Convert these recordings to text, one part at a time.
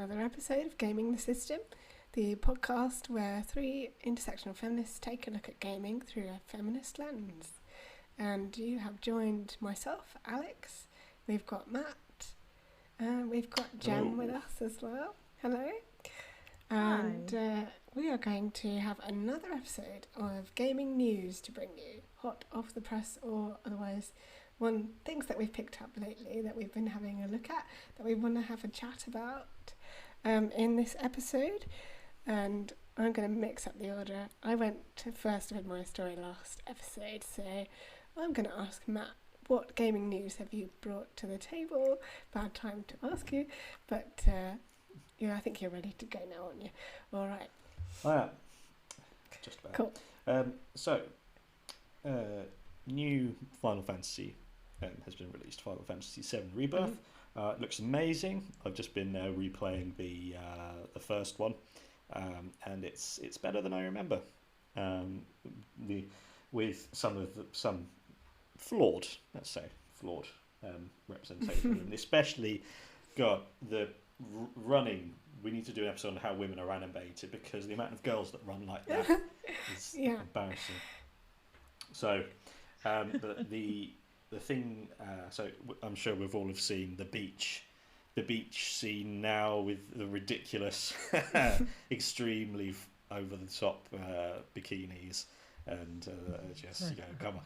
another episode of Gaming the System, the podcast where three intersectional feminists take a look at gaming through a feminist lens. And you have joined myself, Alex, we've got Matt, and we've got Jem with us as well. Hello. And we are going to have another episode of gaming news to bring you, hot off the press or otherwise. Things that we've picked up lately that we've been having a look at that we want to have a chat about in this episode. And I'm going to mix up the order. I went to first with my story last episode, so I'm going to ask Matt, what gaming news have you brought to the table? Bad time to ask you, but yeah, I think you're ready to go now, aren't you? All right. I am. Just about. Cool. New Final Fantasy has been released. Final Fantasy VII Rebirth. It looks amazing. I've just been replaying the first one, and it's better than I remember. With some flawed, let's say, representation, and especially got the running. We need to do an episode on how women are animated, because the amount of girls that run like that is embarrassing. So the thing, so I'm sure we've all have seen the beach scene now with the ridiculous, extremely over the top bikinis, and just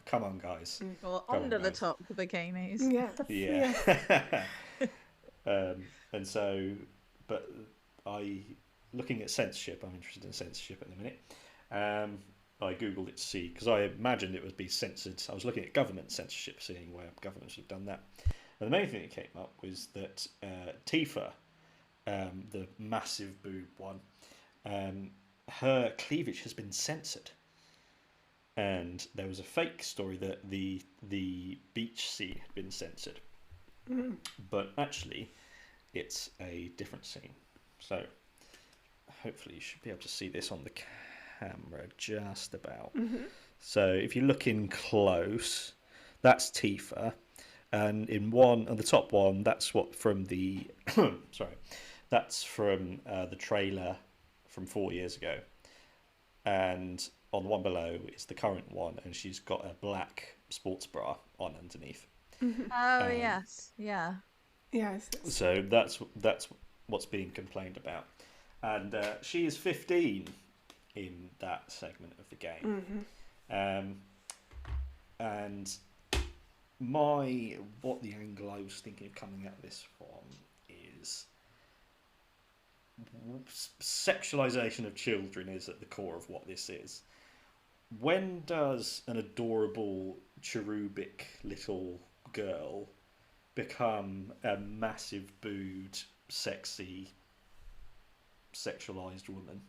come on guys. Or under the top bikinis. Yeah. And so, but looking at censorship, I'm interested in censorship at the minute. I googled it to see, because I imagined it would be censored. I was looking at government censorship, seeing where governments have done that. And the main thing that came up was that Tifa, the massive boob one, her cleavage has been censored. And there was a fake story that the beach scene had been censored. But actually, it's a different scene. So hopefully you should be able to see this on the camera just about. So if you look in close, that's Tifa, and on the top one, that's what from the that's from the trailer from 4 years ago, and on the one below is the current one, and she's got a black sports bra on underneath. Oh yes, yeah. Yes. So that's what's being complained about, and she is 15 in that segment of the game. And what the angle I was thinking of coming at this from is sexualization of children is at the core of what this is. When does an adorable cherubic little girl become a massive booed, sexy, sexualized woman?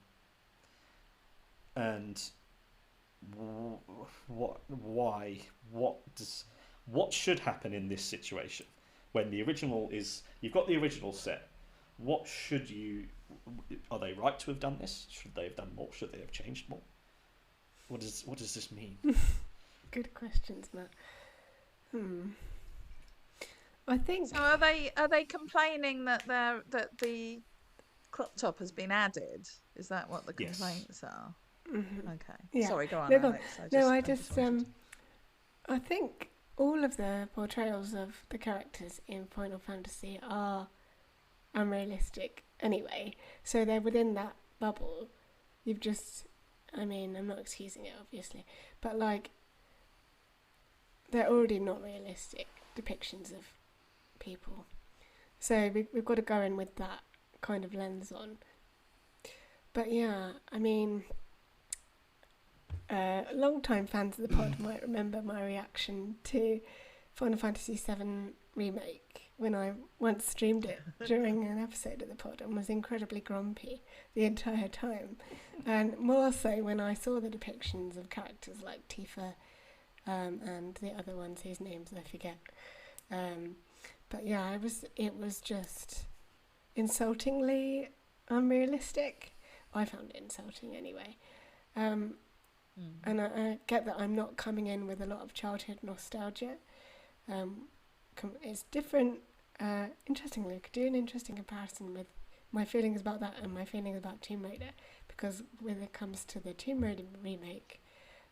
And what should happen in this situation when the original is, you've got the original set? What should are they right to have done this? Should they have done more? Should they have changed more? What does this mean? Good questions, Matt. I think so. Are they complaining that the crop top has been added? Is that what the complaints are? Okay. Yeah. Sorry, go on, No, Alex. I think all of the portrayals of the characters in Final Fantasy are unrealistic anyway. So they're within that bubble. I'm not excusing it, obviously, but they're already not realistic depictions of people. So we've got to go in with that kind of lens on. But yeah, long-time fans of the pod might remember my reaction to Final Fantasy VII Remake when I once streamed it during an episode of the pod and was incredibly grumpy the entire time. And more so when I saw the depictions of characters like Tifa and the other ones whose names I forget. But yeah, it was just insultingly unrealistic. I found it insulting anyway. And I get that I'm not coming in with a lot of childhood nostalgia. It's different. Interestingly, I could do an interesting comparison with my feelings about that and my feelings about Tomb Raider, because when it comes to the Tomb Raider remake,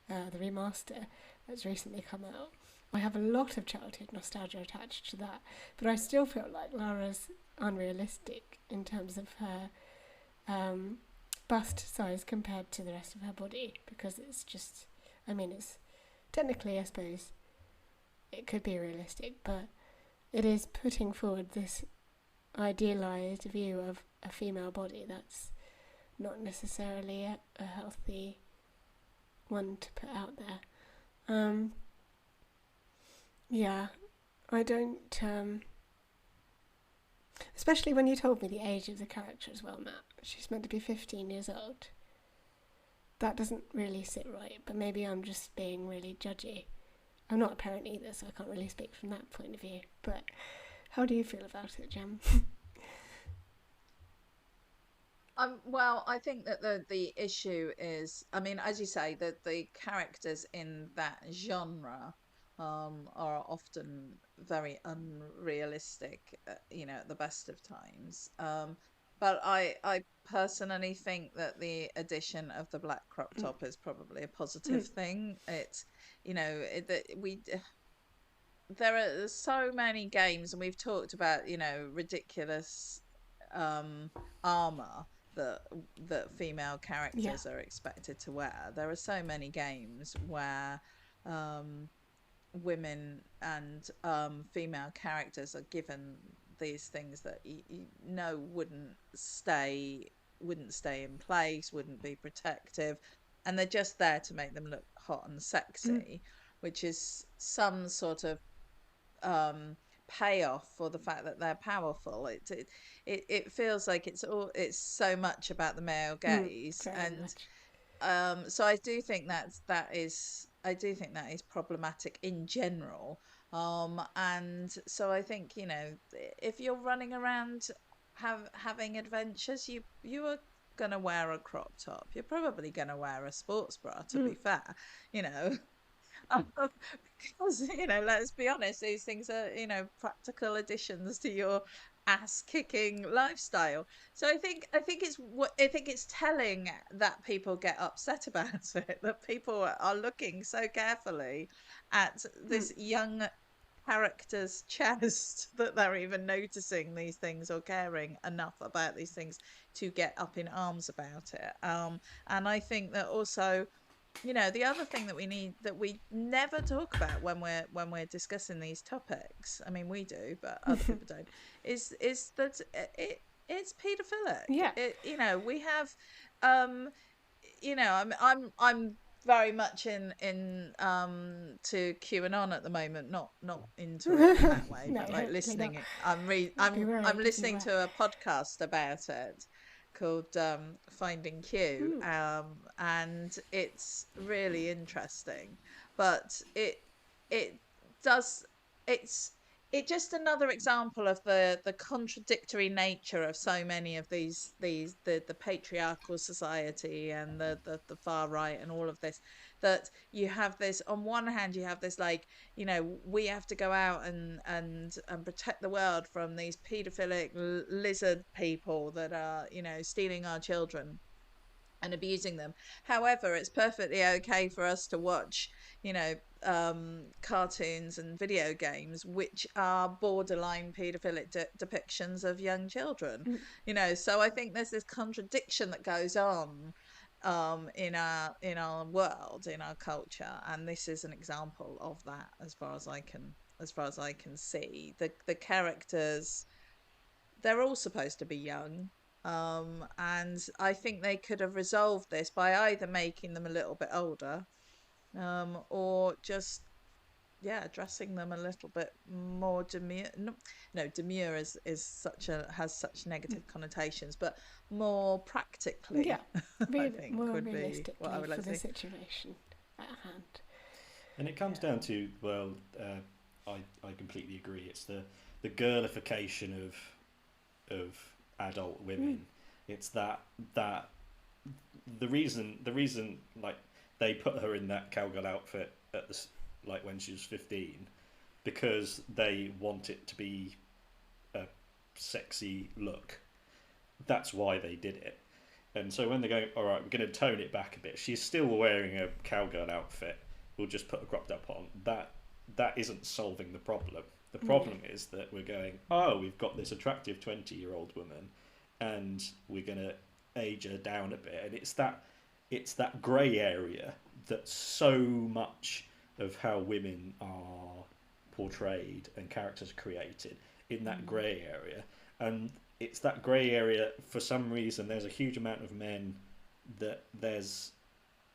the remaster that's recently come out, I have a lot of childhood nostalgia attached to that, but I still feel like Lara's unrealistic in terms of her bust size compared to the rest of her body, because it's just, I mean, it's technically, I suppose, it could be realistic, but it is putting forward this idealised view of a female body that's not necessarily a healthy one to put out there. Yeah, I don't... especially when you told me the age of the character as well, Matt. She's meant to be 15 years old. That doesn't really sit right, but maybe I'm just being really judgy. I'm not a parent either, so I can't really speak from that point of view. But how do you feel about it, Jem? Well, I think that the issue is, I mean, as you say, that the characters in that genre are often very unrealistic, at the best of times. But I personally think that the addition of the black crop top is probably a positive thing. It's, there are so many games, and we've talked about, ridiculous armor that female characters are expected to wear. There are so many games where women and female characters are given these things that wouldn't stay in place, wouldn't be protective, and they're just there to make them look hot and sexy, which is some sort of payoff for the fact that they're powerful. It feels like it's so much about the male gaze, and so I do think that is problematic in general. And so I think, if you're running around having adventures, you are gonna wear a crop top. You're probably gonna wear a sports bra, to be fair, because let's be honest, these things are practical additions to your ass kicking lifestyle. So I think it's telling that people get upset about it, that people are looking so carefully at this young character's chest that they're even noticing these things or caring enough about these things to get up in arms about it. And I think that also, the other thing that we never talk about when we're discussing these topics, I mean, we do, but other people don't, is that it's paedophilic. We have, I'm very much in to QAnon at the moment, not into it in that way, but like listening. I'm listening to a podcast about it called Finding Q, and it's really interesting, but it's just another example of the contradictory nature of so many of these the patriarchal society and the far right and all of this, that you have this, on one hand you have this, like, we have to go out and protect the world from these paedophilic lizard people that are stealing our children and abusing them. However, it's perfectly okay for us to watch cartoons and video games which are borderline paedophilic depictions of young children. So I think there's this contradiction that goes on in our world, in our culture, and this is an example of that, as far as I can see. The characters, they're all supposed to be young. And I think they could have resolved this by either making them a little bit older, or just dressing them a little bit more demure. No, demure has such negative connotations, but more practically. I think more would realistically be what I would like for to the say. Situation at hand. And it comes down to, well, I completely agree. It's the girlification of adult women. It's that the reason like they put her in that cowgirl outfit at the, like, when she was 15, because they want it to be a sexy look. that's why they did it. And so when they go, all right, we're going to tone it back a bit. She's still wearing a cowgirl outfit. We'll just put a crop top on. That isn't solving the problem. The problem is that we're going, oh, we've got this attractive 20-year-old woman, and we're going to age her down a bit. And it's that grey area that so much of how women are portrayed and characters created in that grey area. And it's that grey area, for some reason there's a huge amount of men that there's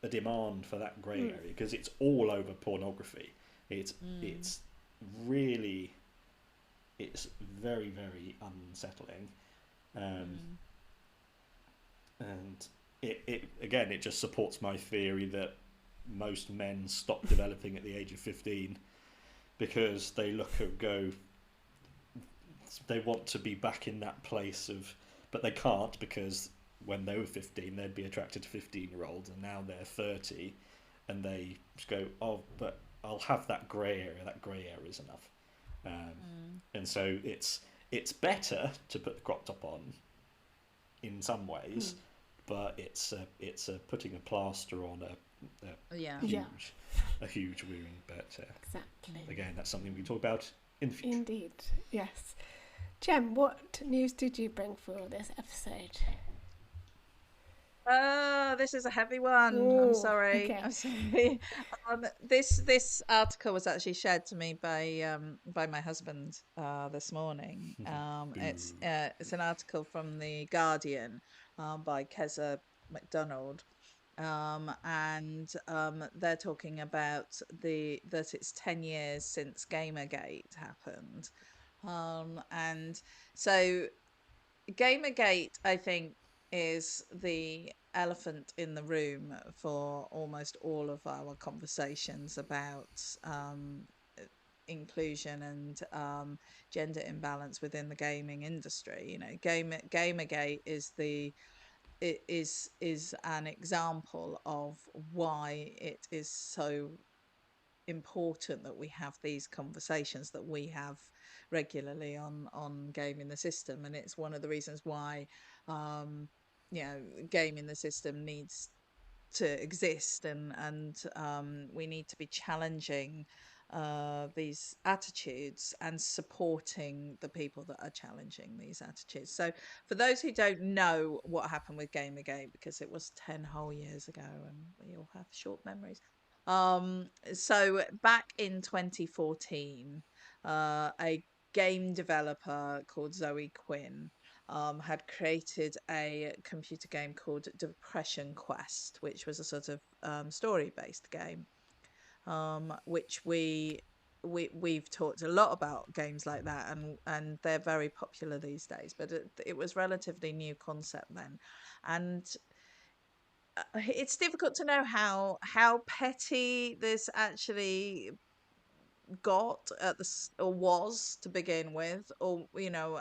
a demand for that grey area because it's all over pornography. It's really, it's very, very unsettling. And it again, it just supports my theory that most men stop developing at the age of 15 because they look and go, they want to be back in that place of, but they can't because when they were 15 they'd be attracted to 15-year-olds, and now they're 30 and they just go, oh, but I'll have that grey area. That grey area is enough. And so it's better to put the crop top on in some ways, but it's putting a plaster on a huge wound. But Exactly. again, that's something we can talk about in the future. Indeed, yes. Jem, what news did you bring for this episode? This is a heavy one. Ooh, I'm sorry. okay. I'm sorry. This article was actually shared to me by my husband this morning. It's an article from the Guardian by Keza MacDonald. And they're talking about that it's 10 years since Gamergate happened. And so Gamergate, I think, is the elephant in the room for almost all of our conversations about inclusion and gender imbalance within the gaming industry. You know, Gamergate is an example of why it is so important that we have these conversations that we have regularly on gaming the system, and it's one of the reasons why gaming the system needs to exist, and we need to be challenging these attitudes and supporting the people that are challenging these attitudes. So for those who don't know what happened with Gamergate, because it was 10 whole years ago and we all have short memories, so back in 2014, a game developer called Zoe Quinn had created a computer game called Depression Quest, which was a sort of story-based game, which we've talked a lot about games like that, and they're very popular these days. But it was relatively new concept then, and it's difficult to know how petty this actually got or was to begin with, or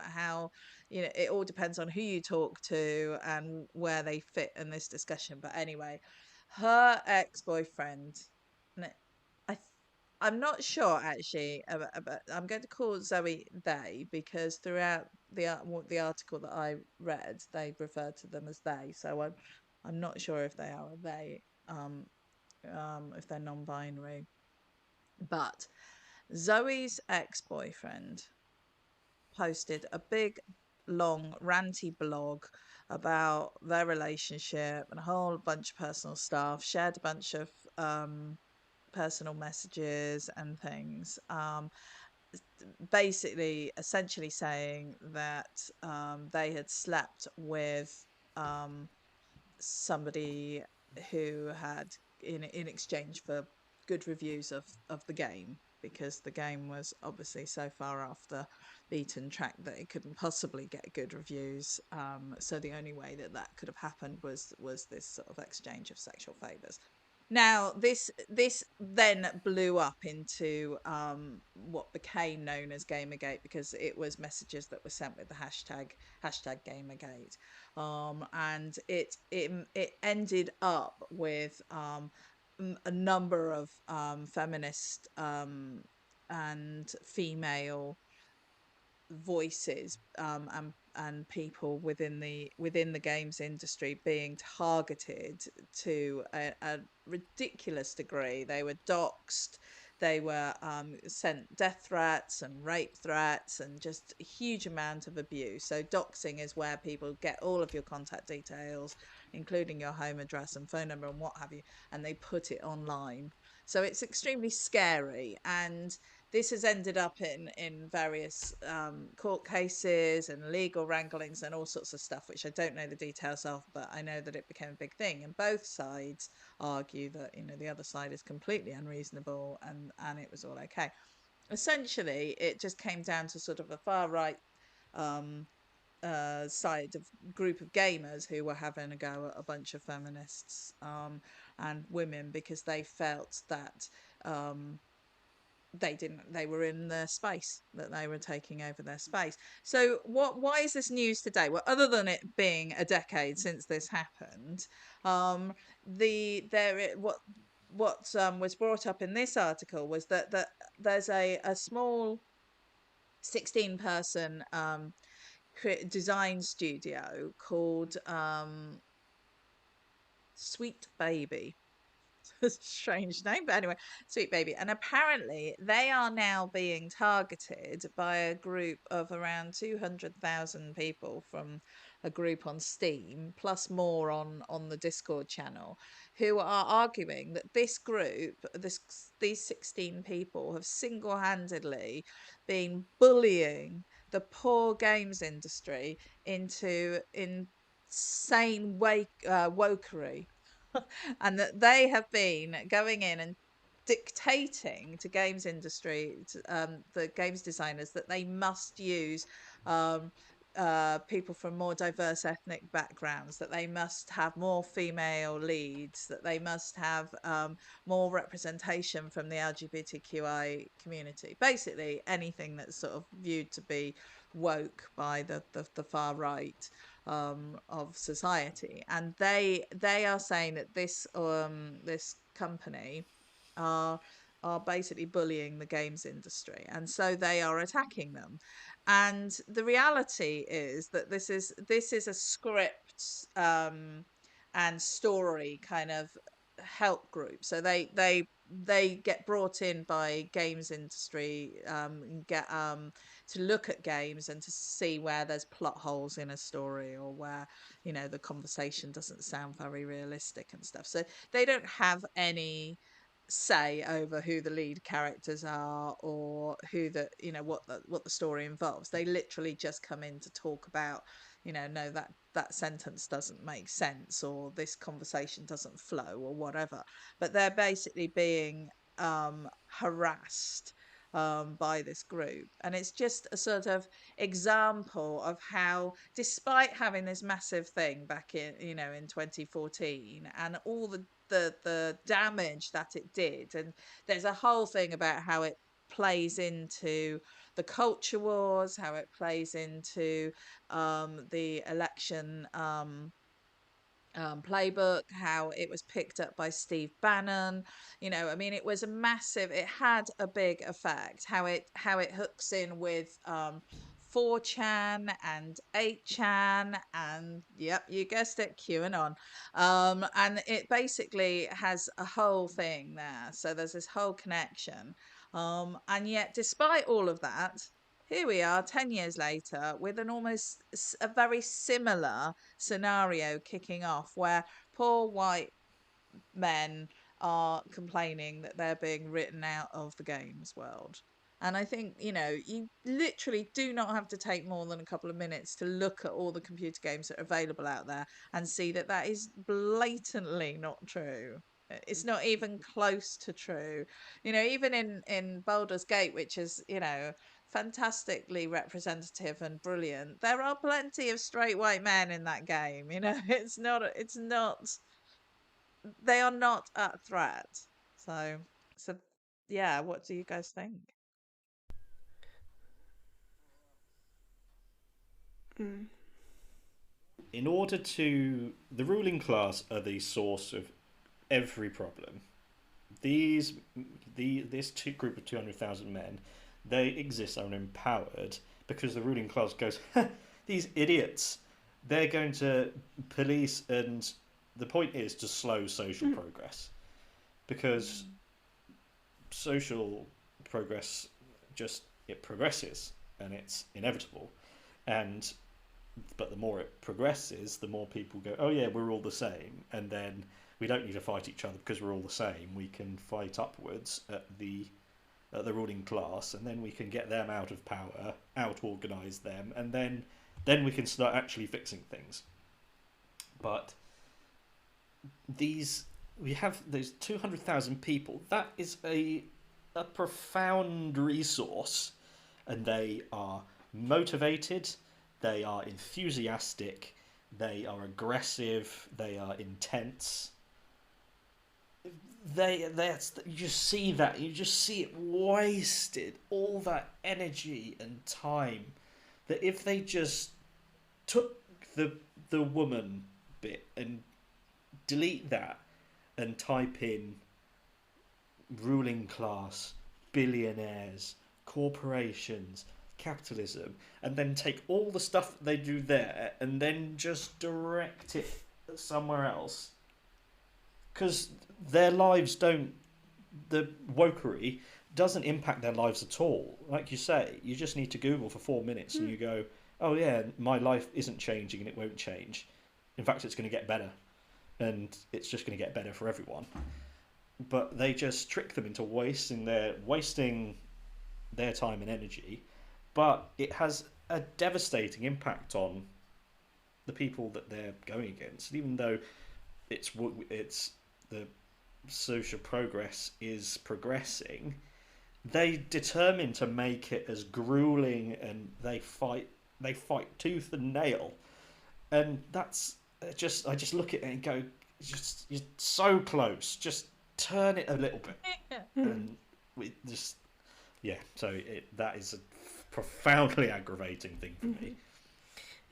how it all depends on who you talk to and where they fit in this discussion. But anyway, her ex-boyfriend, I I'm not sure actually about, I'm going to call Zoe they, because throughout the article that I read, they referred to them as they. So I'm not sure if they are a they, if they're non-binary. But Zoe's ex-boyfriend posted a big, long, ranty blog about their relationship and a whole bunch of personal stuff, shared a bunch of personal messages and things. Basically, essentially saying that they had slept with somebody who had, in exchange for good reviews of the game, because the game was obviously so far off the beaten track that it couldn't possibly get good reviews. So the only way that could have happened was this sort of exchange of sexual favors. Now, this then blew up into what became known as Gamergate, because it was messages that were sent with the hashtag Gamergate, and it ended up with a number of feminist and female voices and people within the games industry being targeted to a ridiculous degree. They were doxxed, they were sent death threats and rape threats, and just a huge amount of abuse. So doxing is where people get all of your contact details, including your home address and phone number and what have you, and they put it online. So it's extremely scary, and this has ended up in various court cases and legal wranglings and all sorts of stuff, which I don't know the details of, but I know that it became a big thing. And both sides argue that, you know, the other side is completely unreasonable, and it was all okay. Essentially, it just came down to sort of a far right um, side of group of gamers who were having a go at a bunch of feminists and women, because they felt that um, they were in their space, that they were taking over their space. So why is this news today? Well, other than it being a decade since this happened, what was brought up in this article was that there's a small 16-person design studio called Sweet Baby. Strange name, but anyway, Sweet Baby. And apparently they are now being targeted by a group of around 200,000 people from a group on Steam, plus more on the Discord channel, who are arguing that this group, these 16 people, have single-handedly been bullying the poor games industry into insane wokery. And that they have been going in and dictating to games industry, the games designers, that they must use um, people from more diverse ethnic backgrounds, that they must have more female leads, that they must have more representation from the LGBTQI community. Basically, anything that's sort of viewed to be woke by the far right of society. And they are saying that this company are are basically bullying the games industry, and so they are attacking them. And the reality is that this is a script and story kind of help group. So they get brought in by games industry, get to look at games and to see where there's plot holes in a story, or where, you know, the conversation doesn't sound very realistic and stuff. So they don't have any say over who the lead characters are, or who the, you know, what the story involves. They literally just come in to talk about, you know, no, that sentence doesn't make sense, or this conversation doesn't flow, or whatever. But they're basically being harassed by this group. And it's just a sort of example of how, despite having this massive thing back in, you know, in 2014, and all the damage that it did, and there's a whole thing about how it plays into the culture wars, how it plays into the election playbook, how it was picked up by Steve Bannon. You know, I mean, it was a massive, it had a big effect. How it hooks in with 4chan and 8chan, and yep, you guessed it, QAnon. And it basically has a whole thing there. So there's this whole connection. And yet, despite all of that, here we are 10 years later with an almost a very similar scenario kicking off, where poor white men are complaining that they're being written out of the games world. And I think, you know, you literally do not have to take more than a couple of minutes to look at all the computer games that are available out there and see that that is blatantly not true. It's not even close to true. You know, even in Baldur's Gate, which is, you know, fantastically representative and brilliant, there are plenty of straight white men in that game. You know, it's not they are not a threat. So yeah, what do you guys think? Mm. In order to, the ruling class are the source of every problem. This group of 200,000 men, they exist and are empowered because the ruling class goes, these idiots, they're going to police, and the point is to slow social progress, because social progress just, it progresses and it's inevitable, and but the more it progresses, the more people go, oh yeah, we're all the same, and then we don't need to fight each other because we're all the same. We can fight upwards at the ruling class, and then we can get them out of power, out-organise them, and then we can start actually fixing things. But we have those 200,000 people. That is a profound resource, and they are motivated, they are enthusiastic, they are aggressive, they are intense. You just see that, you just see it wasted, all that energy and time, that if they just took the woman bit and delete that and type in ruling class, billionaires, corporations, capitalism, and then take all the stuff they do there and then just direct it somewhere else, because their lives don't, the wokery doesn't impact their lives at all. Like you say, you just need to Google for 4 minutes and you go, oh yeah, my life isn't changing and it won't change. In fact, it's going to get better, and it's just going to get better for everyone. But they just trick them into wasting their time and energy, but it has a devastating impact on the people that they're going against. Even though it's the social progress is progressing, they determine to make it as grueling, and they fight tooth and nail, and that's just, I just look at it and go, you're so close, just turn it a little bit. And we just, yeah, so that is a profoundly aggravating thing for me.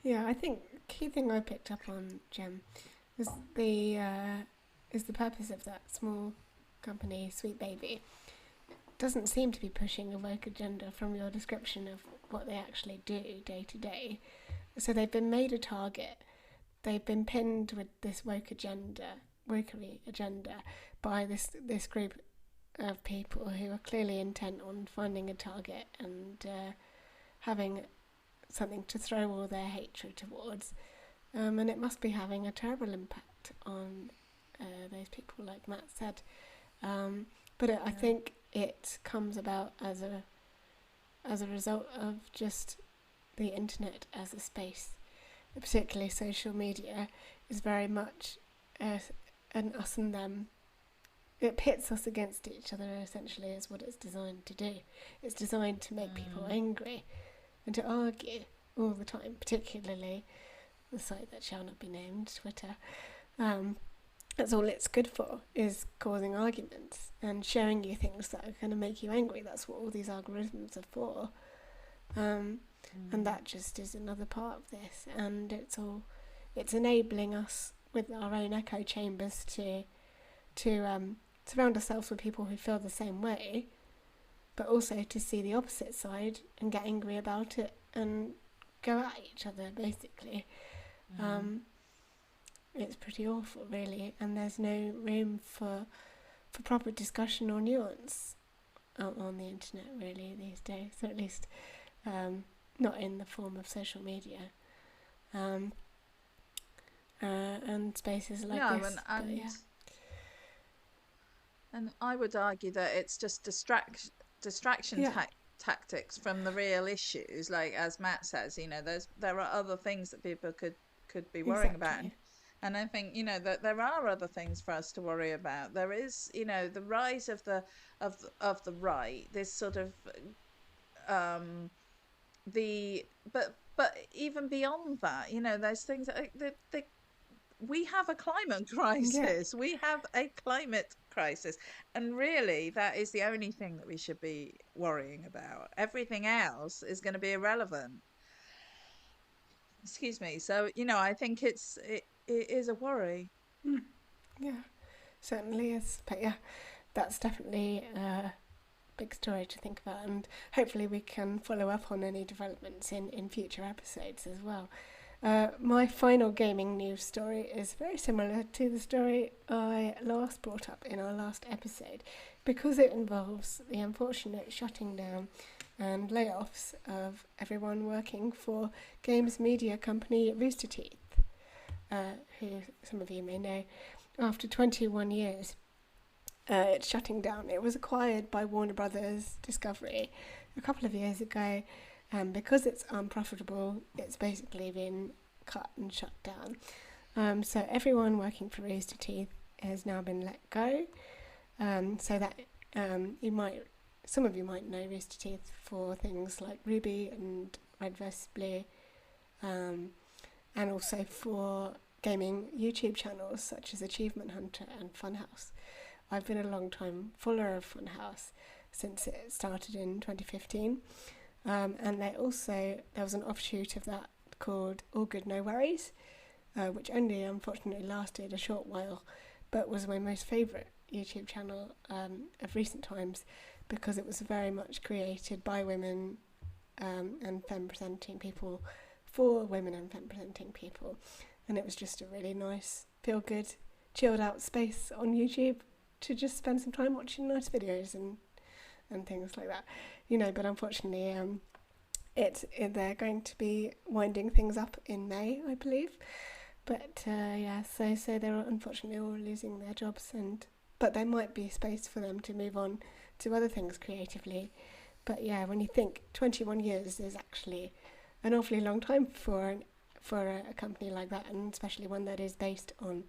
Yeah, I think key thing I picked up on, Jem, was the purpose of that small company, Sweet Baby. Doesn't seem to be pushing a woke agenda from your description of what they actually do day to day. So they've been made a target. They've been pinned with this wokery agenda by this group of people who are clearly intent on finding a target and having something to throw all their hatred towards. And it must be having a terrible impact on those people, like Matt said. I think it comes about as a result of just the internet as a space. Particularly social media is very much an us and them. It pits us against each other, essentially, is what it's designed to do. It's designed to make people angry and to argue all the time, particularly the site that shall not be named, Twitter. That's all it's good for, is causing arguments and showing you things that are going to make you angry. That's what all these algorithms are for. And that just is another part of this. And it's enabling us with our own echo chambers to surround ourselves with people who feel the same way, but also to see the opposite side and get angry about it and go at each other, basically. It's pretty awful, really, and there's no room for proper discussion or nuance on the internet, really, these days, or at least not in the form of social media and spaces like this. And I would argue that it's just distraction tactics from the real issues. Like, as Matt says, there are other things that people could be worrying about. And I think, that there are other things for us to worry about. There is, the rise of the right, this sort of but even beyond that, there's things that we have a climate crisis. Yeah. We have a climate crisis, and really that is the only thing that we should be worrying about. Everything else is going to be irrelevant. Excuse me. So I think it is a worry. Yeah, certainly is. But yeah, that's definitely big story to think about, and hopefully we can follow up on any developments in future episodes as well. My final gaming news story is very similar to the story I last brought up in our last episode, because it involves the unfortunate shutting down and layoffs of everyone working for games media company Roosterteeth, who some of you may know. After 21 years, it's shutting down. It was acquired by Warner Brothers Discovery a couple of years ago, and because it's unprofitable, it's basically been cut and shut down. So everyone working for Roosterteeth has now been let go. So that some of you might know Roosterteeth for things like Ruby and Red vs. Blue, and also for gaming YouTube channels such as Achievement Hunter and Funhouse. I've been a long time follower of Funhouse since it started in 2015, and there was an offshoot of that called All Good No Worries, which only unfortunately lasted a short while, but was my most favourite YouTube channel of recent times, because it was very much created by women and femme-presenting people for women and femme-presenting people, and it was just a really nice, feel-good, chilled-out space on YouTube to just spend some time watching nice videos and things like that, but unfortunately they're going to be winding things up in May, I believe, but so they're unfortunately all losing their jobs, but there might be space for them to move on to other things creatively. But yeah, when you think 21 years is actually an awfully long time for a company like that, and especially one that is based on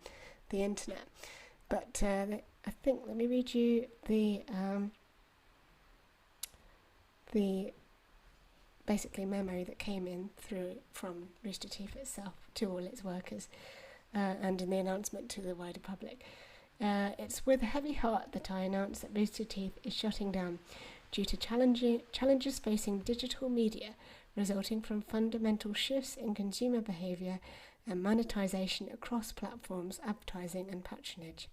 the internet. But I think, let me read you the basically memo that came in from Roosterteeth itself to all its workers, and in the announcement to the wider public. It's with a heavy heart that I announce that Roosterteeth is shutting down due to challenges facing digital media, resulting from fundamental shifts in consumer behaviour and monetization across platforms, advertising and patronage.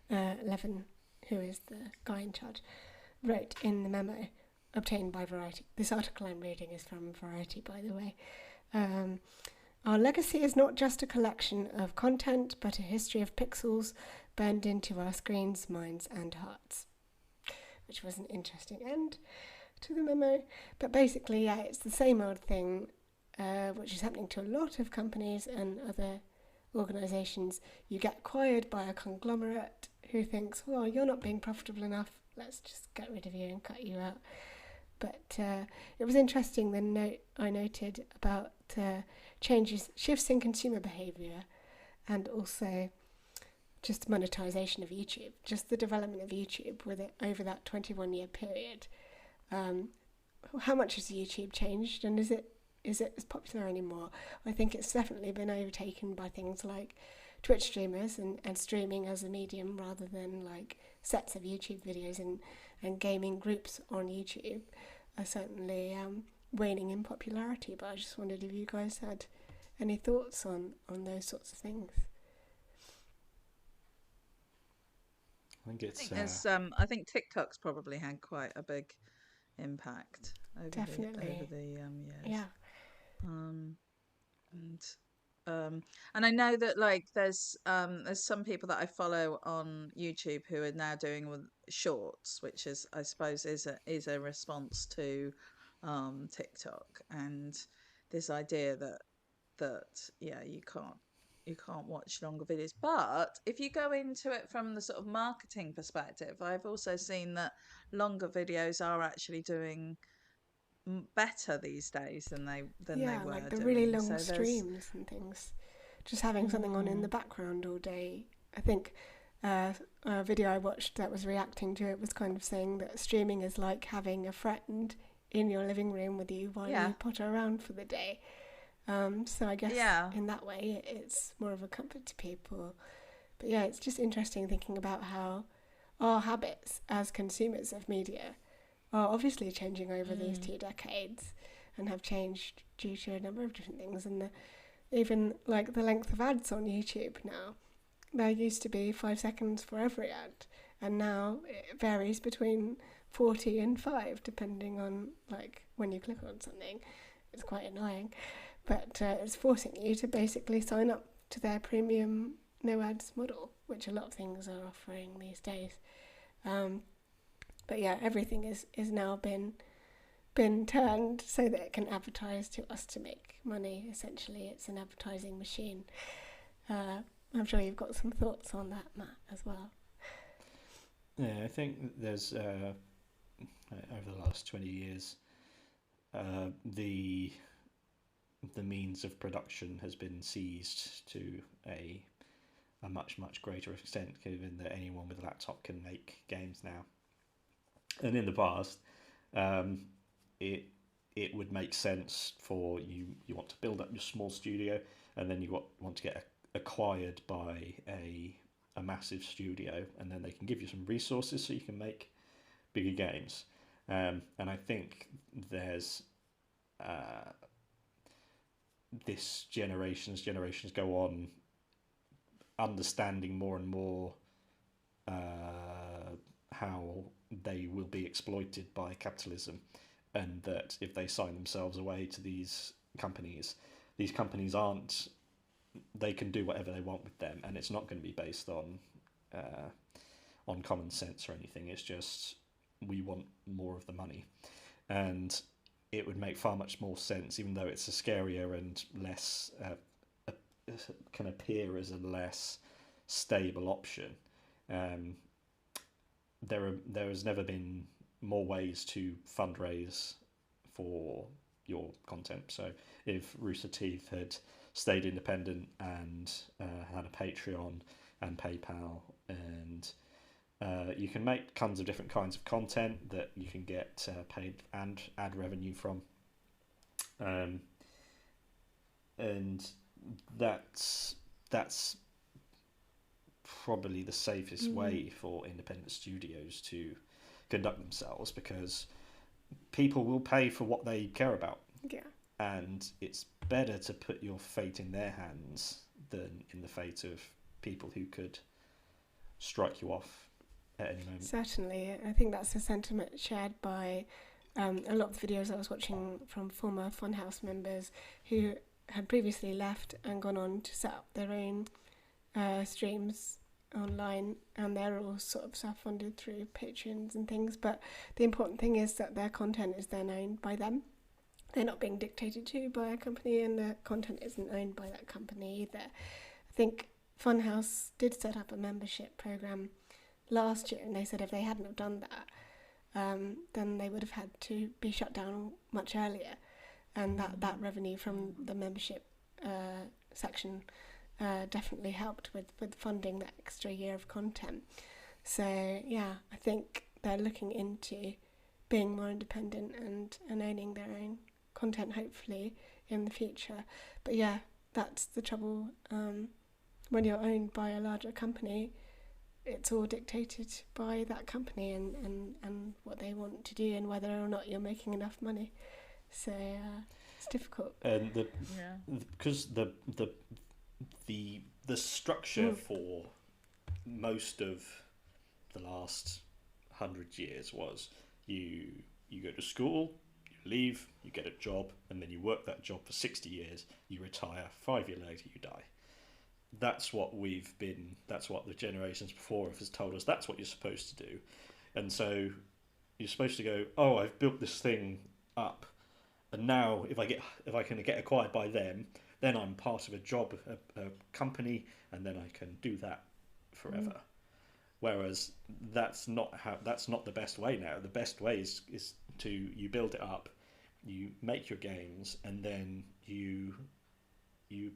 Levin, who is the guy in charge, wrote in the memo obtained by Variety. This article I'm reading is from Variety, by the way. Our legacy is not just a collection of content, but a history of pixels burned into our screens, minds and hearts. Which was an interesting end to the memo. But basically, yeah, it's the same old thing, which is happening to a lot of companies and other organisations. You get acquired by a conglomerate who thinks, well, you're not being profitable enough, let's just get rid of you and cut you out. But it was interesting, the note I noted about shifts in consumer behaviour, and also just monetization of YouTube, just the development of YouTube with it over that 21-year period. How much has YouTube changed, and is it as popular anymore? I think it's definitely been overtaken by things like Twitch streamers and streaming as a medium, rather than like sets of YouTube videos, and gaming groups on YouTube are certainly waning in popularity. But I just wondered if you guys had any thoughts on those sorts of things. I think TikTok's probably had quite a big impact over the years. Yeah. And I know that like there's some people that I follow on YouTube who are now doing with shorts, which is, I suppose, is a response to TikTok, and this idea that you can't watch longer videos. But if you go into it from the sort of marketing perspective, I've also seen that longer videos are actually doing better these days than they were, like the doing. really long streams and things, just having something on in the background all day. I think a video I watched that was reacting to it was kind of saying that streaming is like having a friend in your living room with you while you potter around for the day. So I guess in that way it's more of a comfort to people. But yeah, it's just interesting thinking about how our habits as consumers of media are obviously changing over these 2 decades, and have changed due to a number of different things. And even like the length of ads on YouTube now, there used to be 5 seconds for every ad, and now it varies between 40 and 5 depending on like when you click on something. It's quite annoying, but it's forcing you to basically sign up to their premium no ads model, which a lot of things are offering these days. But yeah, everything is now been turned so that it can advertise to us to make money. Essentially, it's an advertising machine. I'm sure you've got some thoughts on that, Matt, as well. Yeah, I think there's over the last 20 years, the means of production has been seized to a much greater extent, given that anyone with a laptop can make games now. And in the past, it would make sense for you want to build up your small studio, and then you want to get acquired by a massive studio, and then they can give you some resources so you can make bigger games. And I think there's this generations go on understanding more and more how they will be exploited by capitalism, and that if they sign themselves away to these companies aren't, they can do whatever they want with them, and it's not going to be based on common sense or anything. It's just, we want more of the money, and it would make far much more sense, even though it's a scarier and less can appear as a less stable option. There has never been more ways to fundraise for your content. So if Roosterteeth had stayed independent and had a Patreon and PayPal, and you can make tons of different kinds of content that you can get paid and ad revenue from, and that's probably the safest way for independent studios to conduct themselves, because people will pay for what they care about. Yeah. And it's better to put your fate in their hands than in the fate of people who could strike you off at any moment. Certainly. I think that's a sentiment shared by a lot of the videos I was watching from former Funhouse members who had previously left and gone on to set up their own streams online, and they're all sort of self-funded through Patreons and things, but the important thing is that their content is then owned by them. They're not being dictated to by a company, and the content isn't owned by that company either. I think Funhouse did set up a membership program last year, and they said if they hadn't have done that, then they would have had to be shut down much earlier, and that revenue from the membership section definitely helped with funding that extra year of content. So yeah, I think they're looking into being more independent and owning their own content, hopefully, in the future. But yeah, that's the trouble. When you're owned by a larger company, it's all dictated by that company and what they want to do and whether or not you're making enough money. So it's difficult. And because the structure for most of the last 100 years was you go to school, you leave, you get a job, and then you work that job for 60 years, you retire, 5 years later you die. That's what the generations before us has told us, that's what you're supposed to do. And so you're supposed to go, oh, I've built this thing up, and now if I can get acquired by them, then I'm part of a company, and then I can do that forever. Whereas that's not the best way now. The best way is to, you build it up, you make your games, and then you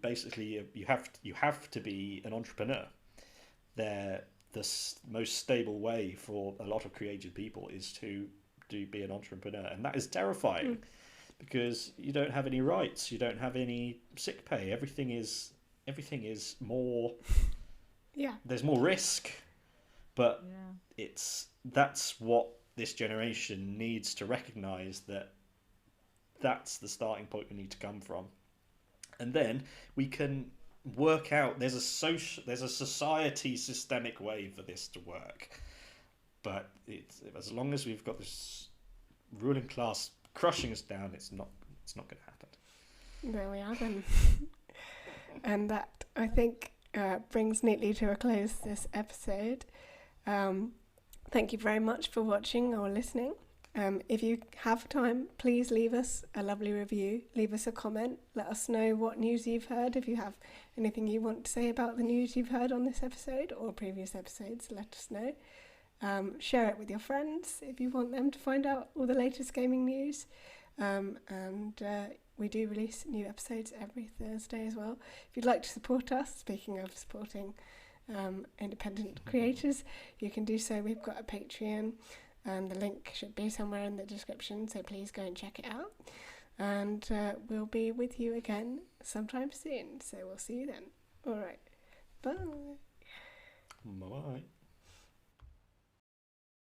basically you have to be an entrepreneur. The most stable way for a lot of creative people is to be an entrepreneur, and that is terrifying. Because you don't have any rights, you don't have any sick pay. Everything is more. Yeah. There's more risk, but that's what this generation needs to recognise, that's the starting point we need to come from, and then we can work out. There's a society systemic way for this to work, but it's as long as we've got this ruling class crushing us down, it's not going to happen. There we are then. And that, I think, brings neatly to a close this episode. Thank you very much for watching or listening. If you have time, please leave us a lovely review, leave us a comment, let us know what news you've heard. If you have anything you want to say about the news you've heard on this episode or previous episodes, let us know. Share it with your friends if you want them to find out all the latest gaming news. We do release new episodes every Thursday as well. If you'd like to support us, speaking of supporting independent creators, you can do so. We've got a Patreon, and the link should be somewhere in the description, so please go and check it out. And we'll be with you again sometime soon, so we'll see you then. All right, bye. Bye-bye.